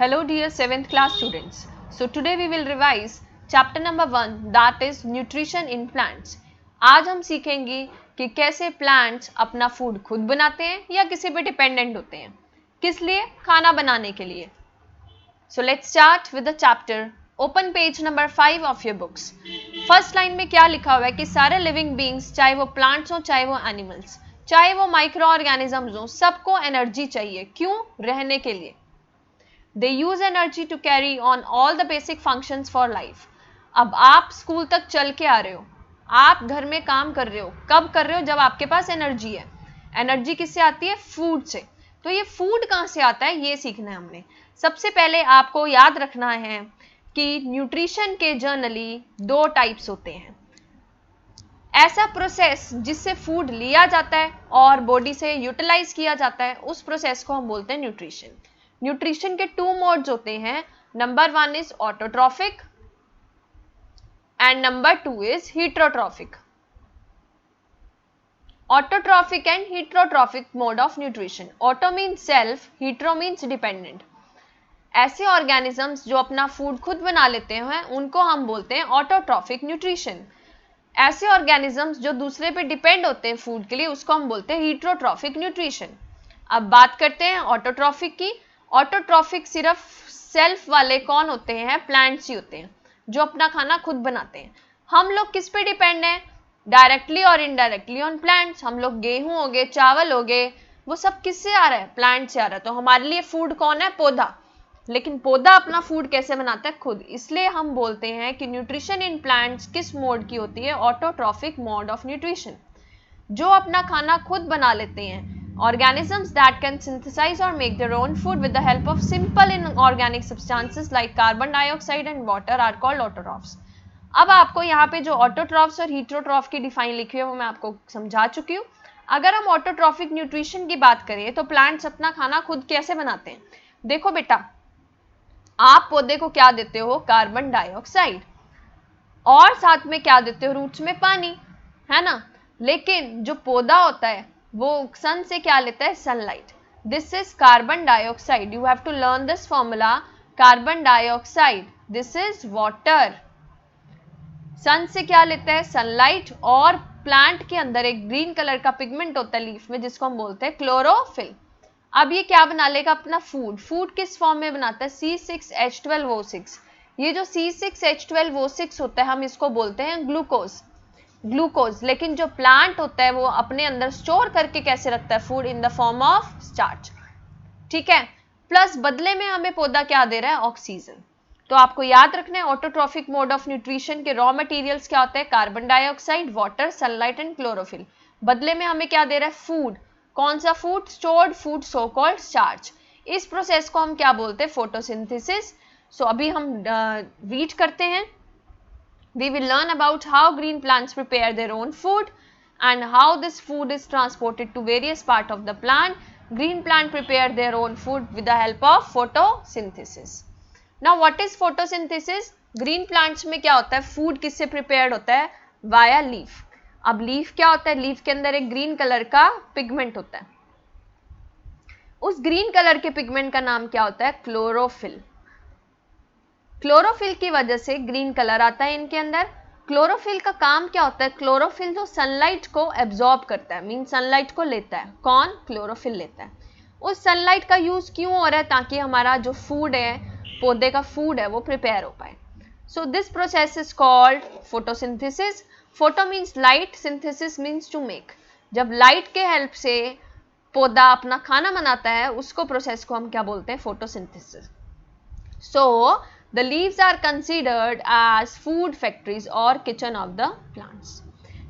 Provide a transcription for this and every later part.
Hello dear 7th class students. So today we will revise chapter number 1 that is nutrition in plants. आज हम सीखेंगे कि कैसे plants अपना फूड खुद बनाते हैं या किसी पे डिपेंडेंट होते हैं. किस लिए? खाना बनाने के लिए. So let's start with the chapter. Open page number 5 of your books. First line में क्या लिखा हुआ है कि सारे लिविंग बींग्स, चाहे वो प्लांट्स हो चाहे वो एनिमल्स, चाहे वो माइक्रो ऑर्गेनिजम्स हो, सबको एनर्जी चाहिए. क्यों? रहने के लिए. They use energy to carry on all the basic functions for life. अब आप स्कूल तक चल के आ रहे हो, आप घर में काम कर रहे हो. कब कर रहे हो? जब आपके पास एनर्जी है. एनर्जी किससे आती है? फूड से. तो ये फूड कहाँ से आता है ये सीखना है हमने. सबसे पहले आपको याद रखना है कि न्यूट्रिशन के जनरली दो टाइप्स होते हैं. ऐसा प्रोसेस जिससे फूड लिया जाता है और बॉडी से यूटिलाइज किया जाता है, उस प्रोसेस को हम बोलते हैं न्यूट्रिशन. न्यूट्रिशन के टू मोड्स होते हैं. Number 1 is autotrophic and number 2 is heterotrophic. Autotrophic and heterotrophic mode of nutrition. Auto means self, hetero means dependent. ऐसे ऑर्गेनिजम्स जो अपना फूड खुद बना लेते हैं उनको हम बोलते हैं ऑटोट्रॉफिक न्यूट्रिशन. ऐसे ऑर्गेनिजम्स जो दूसरे पे डिपेंड होते हैं फूड के लिए, उसको हम बोलते हैं हीटरोट्रॉफिक न्यूट्रिशन. अब बात करते हैं ऑटोट्रॉफिक की. ऑटोट्रॉफिक सिर्फ सेल्फ वाले कौन होते हैं? प्लांट्स ही होते हैं जो अपना खाना खुद बनाते हैं. हम लोग किस पे डिपेंड हैं? डायरेक्टली और इनडायरेक्टली ऑन प्लांट्स. हम लोग गेहूं हो गए, चावल हो गए, वो सब किससे आ रहा है? प्लांट से आ रहा है. तो हमारे लिए फूड कौन है? पौधा. लेकिन पौधा अपना फूड कैसे बनाता है? खुद. इसलिए हम बोलते हैं कि न्यूट्रिशन इन प्लांट्स किस मोड की होती है? Autotrophic mode of nutrition. जो अपना खाना खुद बना लेते हैं. Organisms that can synthesize or make their own food with the help of simple inorganic substances like carbon dioxide and water are called autotrophs. अब आपको यहाँ पे जो ऑटोट्रॉफ्स और हीटरोट्रॉफ की डिफाइन लिखी है वो मैं आपको समझा चुकी हूँ. अगर हम ऑटोट्रॉफिक न्यूट्रिशन की बात करें तो प्लांट्स अपना खाना खुद कैसे बनाते हैं? देखो बेटा, आप पौधे को क्या देते हो? Carbon dioxide. और साथ में क्या देते हो? रूट्स में पानी, है ना. लेकिन जो पौधा होता है वो सन से क्या लेता है? Sunlight. This is carbon dioxide. You have to learn this formula. Carbon dioxide, this is water. Sun से क्या लेता है? सनलाइट. और प्लांट के अंदर एक ग्रीन कलर का पिगमेंट होता है लीफ में जिसको हम बोलते हैं क्लोरोफिल. अब ये क्या बना लेगा? अपना फूड. फूड किस फॉर्म में बनाता है? C6H12O6. ये जो C6H12O6 होता है हम इसको बोलते हैं ग्लूकोज. ग्लूकोज. लेकिन जो प्लांट होता है वो अपने अंदर स्टोर करके कैसे रखता है? Food in the form of starch. ठीक है. प्लस बदले में हमें पौधा क्या दे रहा है? ऑक्सीजन. तो आपको याद रखना है ऑटोट्रॉफिक मोड ऑफ न्यूट्रिशन के रॉ मटेरियल्स क्या होते हैं? Carbon dioxide, water, sunlight and chlorophyll. बदले में हमें क्या दे रहा है? फूड. कौन सा food? Stored food, so called starch. इस प्रोसेस को हम क्या बोलते हैं? फोटोसिंथेसिस. सो अभी हम रीड करते हैं. We will learn about how green plants prepare their own food and how this food is transported to various parts of the plant. Green plant prepare their own food with the help of photosynthesis. Now what is photosynthesis? Green plants में क्या होता है? Food किससे prepared होता है? Via leaf. अब leaf क्या होता है? Leaf के अंदर एक green color का pigment होता है. उस green color के pigment का नाम क्या होता है? Chlorophyll. क्लोरोफिल की वजह से ग्रीन कलर आता है इनके अंदर. क्लोरोफिल का काम क्या होता है? क्लोरोफिल जो सनलाइट को एब्जॉर्ब करता है, मीन सनलाइट को लेता है. कौन? क्लोरोफिल लेता है. उस सनलाइट का यूज क्यों हो रहा है? ताकि हमारा जो फूड है, पौधे का फूड है, वो प्रिपेयर हो पाए. So this process is called photosynthesis. Photo means light, synthesis means to make. जब लाइट के हेल्प से पौधा अपना खाना बनाता है उसको प्रोसेस को हम क्या बोलते हैं? Photosynthesis. So the leaves are considered as food factories or kitchen of the plants.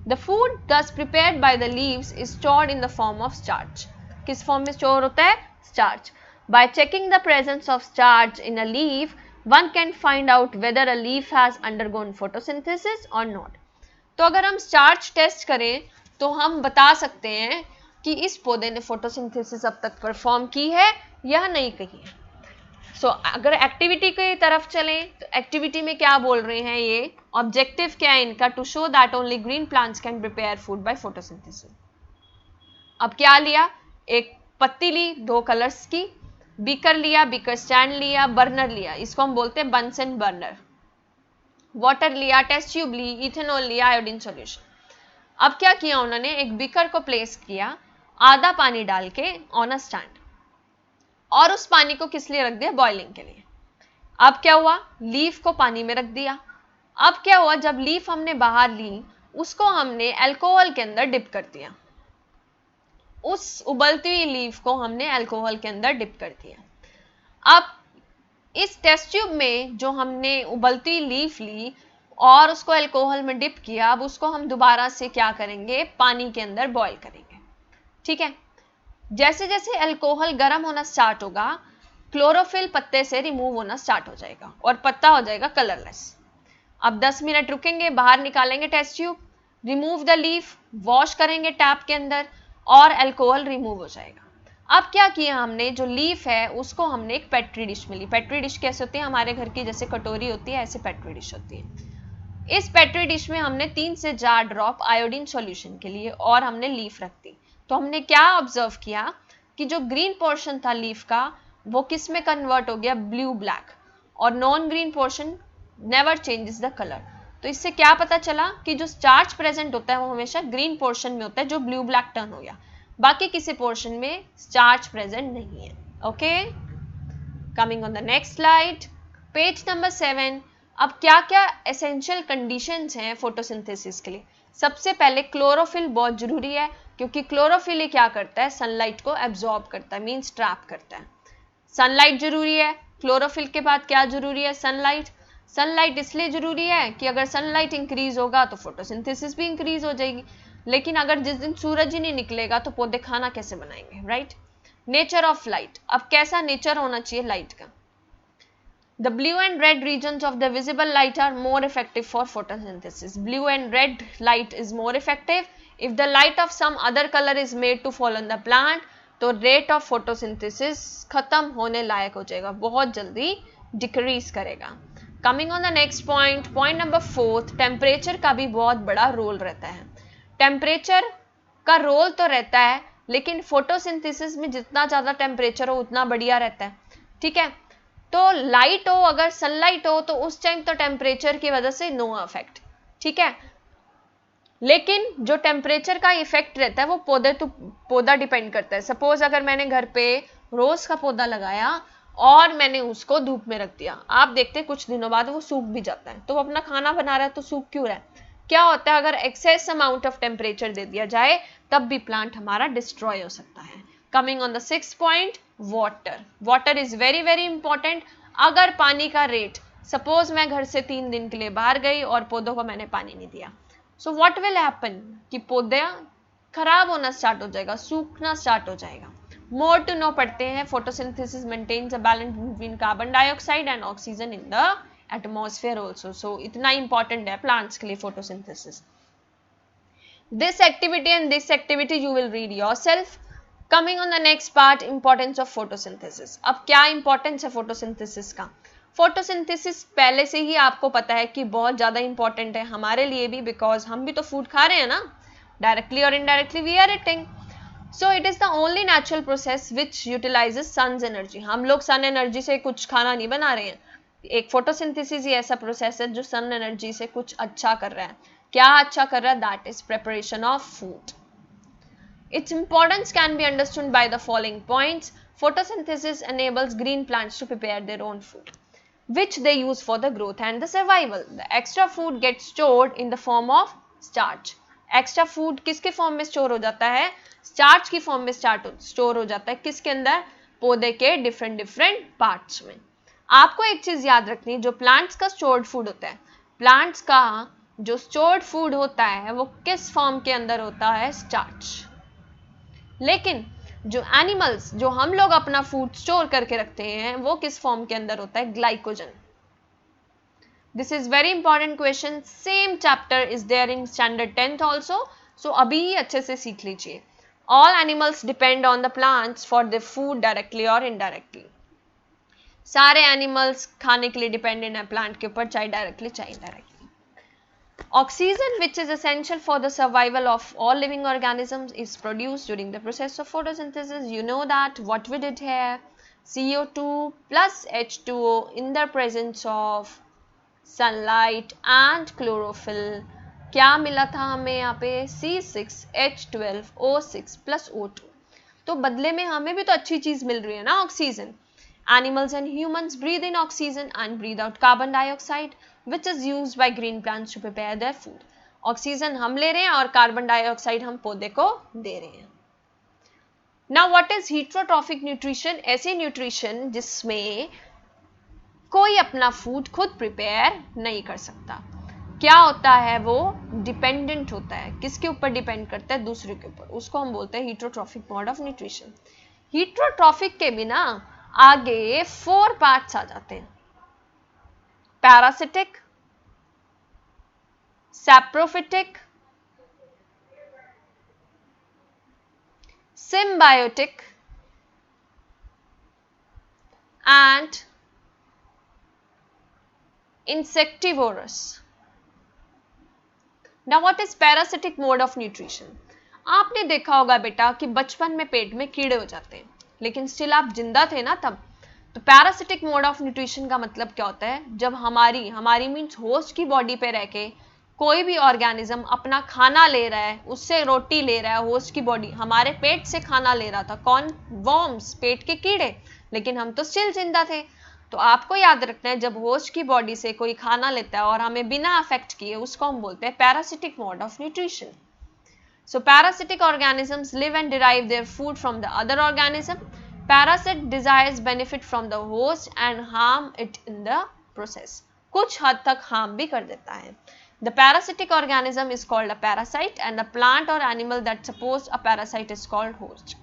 The food thus prepared by the leaves is stored in the form of starch. किस फॉर्म में स्टोर होता है? Starch. By checking the presence of starch in a leaf, one can find out whether a leaf has undergone photosynthesis or not. तो अगर हम starch test करें तो हम बता सकते हैं कि इस पौधे ने फोटोसिंथेसिस अब तक परफॉर्म की है या नहीं की है. सो अगर एक्टिविटी की तरफ चलें तो एक्टिविटी में क्या बोल रहे हैं? ये ऑब्जेक्टिव क्या है इनका? To show that only green plants can prepare food by photosynthesis. अब क्या लिया? एक पत्ती ली 2 कलर्स की. बीकर लिया, बीकर स्टैंड लिया, बर्नर लिया, इसको हम बोलते हैं बंसन बर्नर। वाटर लिया, टेस्ट ट्यूब ली, इथेनॉल लिया, आयोडीन सॉल्यूशन। अब क्या किया उन्होंने, एक बीकर को प्लेस किया आधा पानी डाल के ऑन अ स्टैंड, और उस पानी को किस लिए रख दिया, बॉइलिंग के लिए। अब क्या हुआ, लीफ को पानी में रख दिया। अब क्या हुआ, जब लीफ हमने बाहर ली, उसको हमने अल्कोहल के अंदर डिप कर दिया। उस उबलती हुई लीफ को हमने अल्कोहल के अंदर डिप कर दिया। अब इस टेस्ट ट्यूब में जो हमने उबलती लीफ ली और उसको अल्कोहल में डिप किया, अब उसको हम दोबारा से क्या करेंगे, पानी के अंदर बॉईल करेंगे। ठीक है, जैसे जैसे अल्कोहल गर्म होना स्टार्ट होगा, क्लोरोफिल पत्ते से रिमूव होना स्टार्ट हो जाएगा और पत्ता हो जाएगा कलरलेस। अब 10 मिनट रुकेंगे, बाहर निकालेंगे test tube, remove the leaf, wash करेंगे टैप के अंदर और अल्कोहल रिमूव हो जाएगा। अब क्या किया हमने, जो लीफ है उसको हमने एक पेट्री डिश में ली। पेट्री डिश कैसे होती है, हमारे घर की जैसे कटोरी होती है, ऐसे पेट्री डिश होती है। इस पेट्री डिश में हमने 3 से 4 ड्रॉप आयोडीन सॉल्यूशन के लिए और हमने लीफ रख दी। तो हमने क्या ऑब्जर्व किया कि जो ग्रीन पोर्शन था लीफ का, वो किस में कन्वर्ट हो गया, ब्लू ब्लैक, और non green portion never changes the colour. तो इससे क्या पता चला कि जो स्टार्च प्रेजेंट होता है वो हमेशा ग्रीन पोर्शन में होता है, जो ब्लू ब्लैक टर्न हो गया, बाकी किसी पोर्शन में स्टार्च प्रेजेंट नहीं है। Okay, coming on the next slide, page number 7। अब क्या क्या एसेंशियल कंडीशंस हैं फोटोसिंथेसिस के लिए। सबसे पहले क्लोरोफिल बहुत जरूरी है, क्योंकि क्लोरोफिल ये क्या करता है, सनलाइट को एब्जॉर्ब करता है, मींस ट्रैप करता है। सनलाइट जरूरी है, क्लोरोफिल के बाद क्या जरूरी है, सनलाइट। सनलाइट इसलिए जरूरी है कि अगर सनलाइट इंक्रीज होगा तो फोटोसिंथेसिस भी इंक्रीज हो जाएगी, लेकिन अगर जिस दिन सूरज ही नहीं निकलेगा तो पौधे खाना कैसे बनाएंगे, राइट। नेचर ऑफ लाइट, अब कैसा नेचर होना चाहिए लाइट का। The blue and red regions of the visible light are more effective for photosynthesis. Blue and red light is more effective. If the light of some other color is made to fall on the plant, तो rate of photosynthesis खत्म होने लायक हो जाएगा, बहुत जल्दी decrease करेगा। Coming on the next point, point number 4, temperature का भी बहुत बड़ा रोल रहता है। टेम्परेचर का रोल तो रहता है, लेकिन फोटोसिंथेसिस में जितना ज्यादा टेम्परेचर हो उतना बढ़िया रहता है। ठीक है, तो लाइट हो, अगर सनलाइट हो, तो उस टाइम तो टेम्परेचर की वजह से नो इफेक्ट। ठीक है, लेकिन जो टेम्परेचर का इफेक्ट रहता है वो पौधा डिपेंड करता है। सपोज अगर मैंने घर पे रोज का पौधा लगाया और मैंने उसको धूप में रख दिया, आप देखते हैं कुछ दिनों बाद वो सूख भी जाता है, तो वो अपना खाना बना रहा है तो सूख क्यों रहा है। क्या होता है, अगर एक्सेस अमाउंट ऑफ टेम्परेचर दे दिया जाए तब भी प्लांट हमारा डिस्ट्रॉय हो सकता है। Coming on the 6th point, water. Water is very very important. अगर पानी का रेट, सपोज मैं घर से 3 दिन के लिए बाहर गई और पौधों को मैंने पानी नहीं दिया, सो व्हाट विल हैपन कि पौधा खराब होना स्टार्ट हो जाएगा, सूखना स्टार्ट हो जाएगा। मोर टू नो पढ़ते हैं, photosynthesis maintains a balance between carbon dioxide and oxygen in the atmosphere also. So इतना इंपॉर्टेंट है प्लांट्स के लिए photosynthesis. This activity you will read yourself. Coming on the next part, importance of photosynthesis. अब क्या importance है photosynthesis का? Photosynthesis पहले से ही आपको पता है कि बहुत ज़्यादा important है हमारे लिए भी, because हम भी तो food खा रहे हैं ना, directly or indirectly we are eating. So it is the only natural process which utilizes sun's energy. हम लोग sun energy से कुछ खाना नहीं बना रहे हैं, एक photosynthesis ही ऐसा process है जो sun energy से कुछ अच्छा कर रहा है। क्या अच्छा कर रहा है? That is preparation of food. Its importance can be understood by the following points. Photosynthesis enables green plants to prepare their own food, which they use for the growth and the survival. The extra food gets stored in the form of starch. Extra food किसके form में store हो जाता है? Starch की form में store हो जाता है। किसके अंदर? पौधे के डिफरेंट पार्ट्स में। आपको एक चीज याद रखनी, जो प्लांट्स का स्टोर्ड फूड होता है, प्लांट्स का जो स्टोर्ड फूड होता है वो किस फॉर्म के अंदर होता है? स्टार्च। लेकिन जो एनिमल्स, जो हम लोग अपना फूड स्टोर करके रखते हैं, वो किस फॉर्म के अंदर होता है? Glycogen. This is very important question. Same chapter is there in standard 10th also, so अभी अच्छे से सीख लीजिए। All animals depend on the plants for the food directly और इनडायरेक्टली। सारे एनिमल्स खाने के लिए डिपेंडेंट है प्लांट के ऊपर, चाहे डायरेक्टली चाहे indirectly. Oxygen, which is essential for the survival of all living organisms, is produced during the process of photosynthesis. You know that what we did here. CO2 plus H2O in the presence of sunlight and chlorophyll. क्या मिला था हमें यहाँ पे? C6H12O6 plus O2। तो बदले में हमें भी तो अच्छी चीज मिल रही है ना, oxygen. Animals and humans breathe in oxygen and breathe out carbon dioxide which is used by green plants to prepare their food. Oxygen हम ले रहे हैं और कार्बन डाइऑक्साइड हम पौधे को दे रहे हैं। Now what is heterotrophic nutrition? ऐसी न्यूट्रिशन जिसमें कोई अपना फूड खुद प्रिपेयर नहीं कर सकता। क्या होता है वो? डिपेंडेंट होता है। किसके ऊपर डिपेंड करता है? दूसरे के ऊपर। उसको हम बोलते हैं heterotrophic mode of nutrition. Heterotrophic के बिना आगे 4 पार्ट्स आ जाते हैं। Parasitic, saprophytic, symbiotic and insectivorous. Now what is parasitic mode of nutrition? आपने देखा होगा बेटा कि बचपन में पेट में कीड़े हो जाते हैं, लेकिन स्टिल आप जिंदा थे ना तब। तो पैरासिटिक मोड ऑफ न्यूट्रिशन का मतलब क्या होता है? जब हमारी मीन्स होस्ट की बॉडी पे रह के कोई भी ऑर्गेनिज्म अपना खाना ले रहा है, उससे रोटी ले रहा है, होस्ट की बॉडी हमारे पेट से खाना ले रहा था। कौन? वॉर्म्स, पेट के कीड़े, लेकिन हम तो स्टिल जिंदा थे। तो आपको याद रखना है, जब होस्ट की बॉडी से कोई खाना लेता है और हमें बिना अफेक्ट किए, उसको हम बोलते हैं parasitic mode of nutrition. So parasitic organisms live and derive their food from the other organism. Parasite desires benefit from the host and harm it in the process. कुछ हद तक हार्म भी कर देता है। The parasitic organism is called a parasite and the plant और animal that suppose a parasite is called host.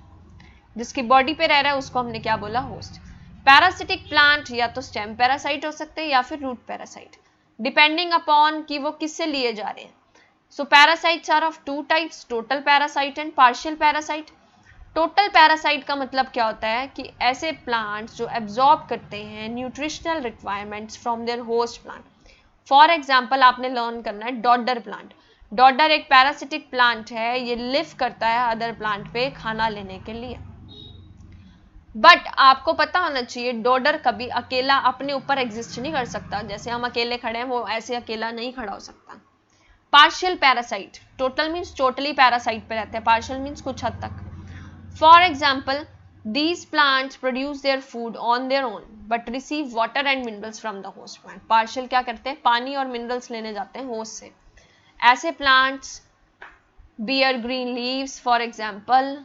जिसकी body पे रह रहा है उसको हमने क्या बोला? होस्ट। पैरासिटिक प्लांट या तो स्टेम पैरासाइट हो सकते हैं या फिर रूट पैरासाइट, डिपेंडिंग अपॉन कि वो किससे लिए जा रहे हैं। So parasites are of 2 types, total parasite and partial parasite. Total parasite का मतलब क्या होता है कि ऐसे प्लांट्स जो एब्जॉर्ब करते हैं nutritional requirements from there host plant. For example आपने लर्न करना है डॉडर प्लांट। डॉडर एक पैरासिटिक प्लांट है, ये लिव करता है अदर प्लांट पे खाना लेने के लिए। बट आपको पता होना चाहिए डॉडर कभी अकेला अपने ऊपर एग्जिस्ट नहीं कर सकता। जैसे हम अकेले खड़े हैं, वो ऐसे अकेला नहीं खड़ा हो सकता। Partial parasite, total means totally parasite पे रहते हैं, पार्शियल मीन्स कुछ हद तक। For example these plants produce their food on their own but receive water and minerals from the host plant. Partial क्या करते हैं? पानी और मिनरल्स लेने जाते हैं होस्ट से। ऐसे plants bear green leaves, for example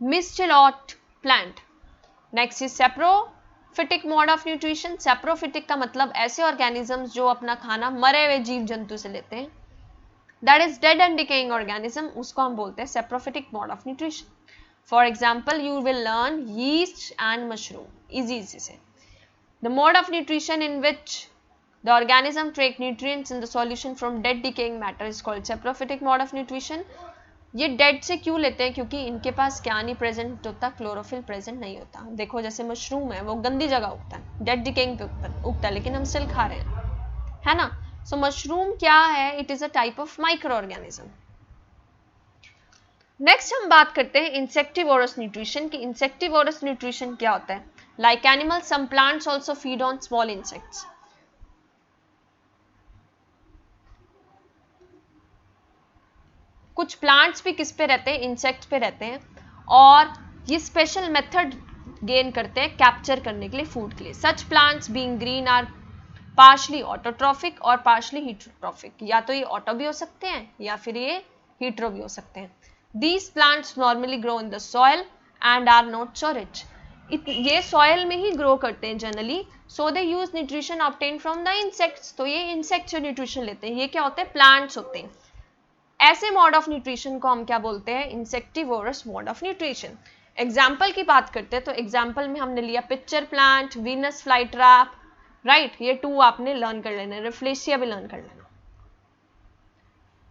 mistletoe plant. Next is saprophytic mode of nutrition. Saprophytic का मतलब ऐसे ऑर्गेनिजम्स जो अपना खाना मरे हुए जीव जंतु से लेते हैं, that is dead and decaying organism, उसको हम बोलते हैं saprophytic mode of nutrition. For example you will learn yeast and mushroom easy से। The mode of nutrition in which the organism take nutrients in the solution from dead decaying matter is called saprophytic mode of nutrition. ये dead से क्यों लेते हैं? क्योंकि इनके पास क्या नहीं प्रेजेंट होता? क्लोरोफिल प्रेजेंट नहीं होता। देखो जैसे मशरूम है, वो गंदी जगह उगता है, डेड डिकेइंग पे उगता है, लेकिन हम स्टिल खा रहे हैं, है ना। सो मशरूम क्या है? It is a type of micro organism. Next हम बात करते हैं इंसेक्टिवोरस न्यूट्रिशन की। इंसेक्टिवोरस न्यूट्रिशन क्या होता है? Like animals, some plants also feed on small insects. कुछ प्लांट्स भी किस पे रहते हैं? इंसेक्ट पे रहते हैं, और ये स्पेशल मेथड गेन करते हैं कैप्चर करने के लिए फूड के लिए। Such plants being green are partially autotrophic और पार्शली हीटरोट्रॉफिक। या तो ये ऑटो भी हो सकते हैं या फिर ये हीटरो भी हो सकते हैं। These plants normally grow in the soil and are not so rich. ये सॉइल में ही ग्रो करते हैं generally, so they use nutrition obtain from the insects. तो ये इंसेक्ट से न्यूट्रिशन लेते हैं। ये क्या होते हैं? प्लांट्स होते हैं। ऐसे मोड ऑफ न्यूट्रिशन को हम क्या बोलते हैं? Insectivorous mode of nutrition. Example की बात करते हैं तो एग्जाम्पल में हमने लिया pitcher plant, Venus fly trap, right. ये 2 आपने लर्न कर लेना, रेफ्लेशिया भी लर्न कर लेना।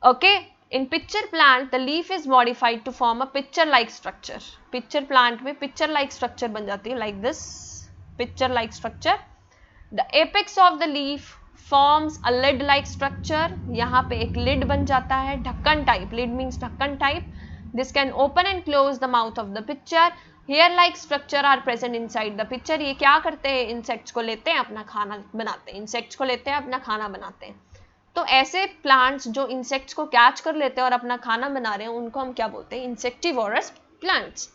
Okay, in pitcher plant the leaf is modified to form a pitcher like structure. Pitcher plant में पिक्चर लाइक स्ट्रक्चर बन जाती है, like this pitcher like structure. The apex of the leaf forms a lid like structure। यहाँ पे एक lid बन जाता है, ढक्कन टाइप। lid means ढक्कन type. This can open and close the mouth of the pitcher hair like structure are present inside the pitcher. ये क्या करते हैं, इंसेक्ट्स को लेते हैं अपना खाना बनाते हैं, इंसेक्ट्स को लेते हैं अपना खाना बनाते हैं। तो ऐसे प्लांट्स जो इंसेक्ट्स को कैच कर लेते हैं और अपना खाना बना रहे हैं उनको हम क्या बोलते हैं, insectivorous plants.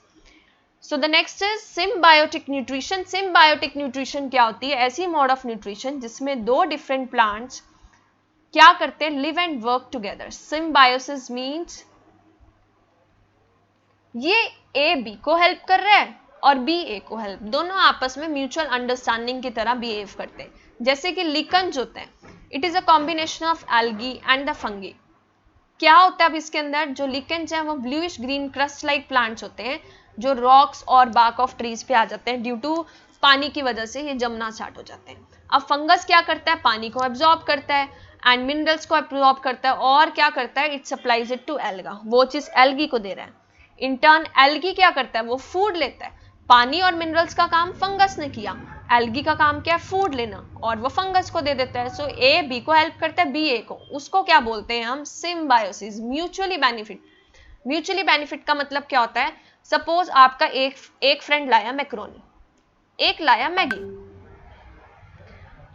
So the next is symbiotic nutrition. Symbiotic nutrition क्या होती है, ऐसी मोड ऑफ न्यूट्रिशन जिसमें दो डिफरेंट प्लांट्स क्या करते हैं, live and work together. Symbiosis means ये ए बी को हेल्प कर रहा है और बी ए को हेल्प, दोनों आपस में म्यूचुअल अंडरस्टैंडिंग की तरह बिहेव करते हैं। जैसे कि लिकन्स होते हैं, it is a combination of algae and the fungi. क्या होता है अब इसके अंदर, जो लिकन्स हैं वो bluish green crust like plants होते हैं जो रॉक्स और बार्क ऑफ ट्रीज पे आ जाते हैं, ड्यू टू पानी की वजह से ये जमना स्टार्ट हो जाते हैं। अब फंगस क्या करता है, पानी को एब्जॉर्ब करता है एंड मिनरल्स को एब्जॉर्ब करता है और क्या करता है, it supplies it to alga, वो चीज एल्गी को दे रहा है। इन टर्न एल्गी क्या करता है, वो फूड लेता है। पानी और मिनरल्स का काम फंगस ने किया, एल्गी का काम क्या है, फूड लेना, और वो फंगस को दे देता है। सो ए बी को हेल्प करता है, बी ए को, उसको क्या बोलते हैं हम, symbiosis, mutually benefit. Mutually benefit का मतलब क्या होता है, सपोज आपका एक फ्रेंड लाया मैक्रोनी, एक लाया मैगी,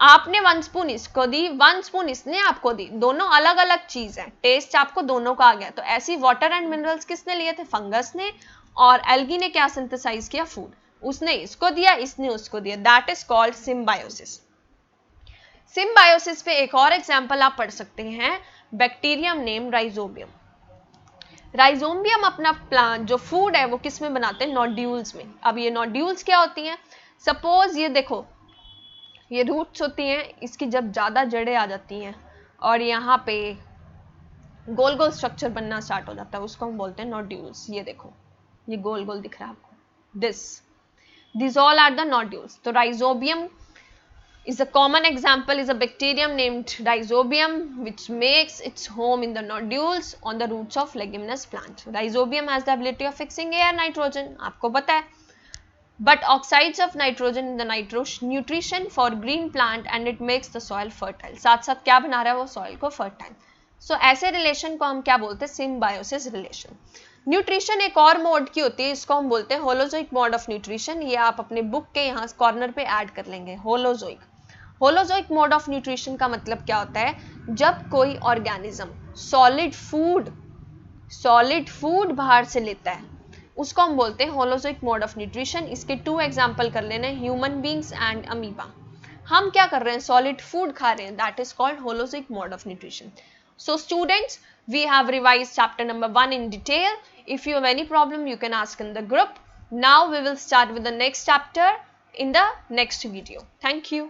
आपने 1 स्पून इसको दी, 1 स्पून इसने आपको दी, दोनों अलग अलग चीज है, टेस्ट आपको दोनों का आ गया। तो ऐसी वाटर एंड मिनरल्स किसने लिए थे, फंगस ने, और एल्गी ने क्या सिंथेसाइज किया, फूड, उसने इसको दिया इसने उसको दिया, that is called symbiosis. Symbiosis पे एक और एग्जांपल आप पढ़ सकते हैं, बैक्टीरियम नेम राइजोबियम। राइजोबियम अपना प्लांट जो फूड है वो किस में बनाते हैं, नोड्यूल्स में। अब ये नोड्यूल्स क्या होती हैं, सपोज ये देखो, ये रूट्स होती हैं, इसकी जब ज्यादा जड़ें आ जाती हैं और यहाँ पे गोल गोल स्ट्रक्चर बनना स्टार्ट हो जाता है, उसको हम बोलते हैं नोड्यूल्स। ये देखो, ये गोल गोल दिख रहा है आपको, this all are the nodules. तो rhizobium is a common example is a bacterium named Rhizobium which makes its home in the nodules on the roots of leguminous plant. Rhizobium has the ability of fixing air nitrogen, आपको पता है, but oxides of nitrogen in the nutrition for green plant and it makes the soil fertile. साथ साथ क्या बना रहा है वो, soil को fertile. So ऐसे रिलेशन को हम क्या बोलते हैं, सिम्बायोसिस रिलेशन। न्यूट्रिशन एक और मोड की होती है, इसको हम बोलते हैं होलोजोइक मोड ऑफ न्यूट्रिशन। ये आप अपने बुक के यहाँ कॉर्नर पे ऐड कर लेंगे, holozoic. Holozoic mode of nutrition का मतलब क्या होता है, जब कोई ऑर्गेनिज्म सॉलिड फूड बाहर से लेता है उसको हम बोलते हैं होलोजोइक मोड ऑफ न्यूट्रिशन। इसके 2 एग्जांपल कर लेने, ह्यूमन बींग्स एंड अमीबा। हम क्या कर रहे हैं, सॉलिड फूड खा रहे हैं, that is called holozoic mode of nutrition. So students, we have revised chapter number 1 in detail. If you have any problem, you can ask in the group. Now we will start with the next chapter in the next video. Thank you.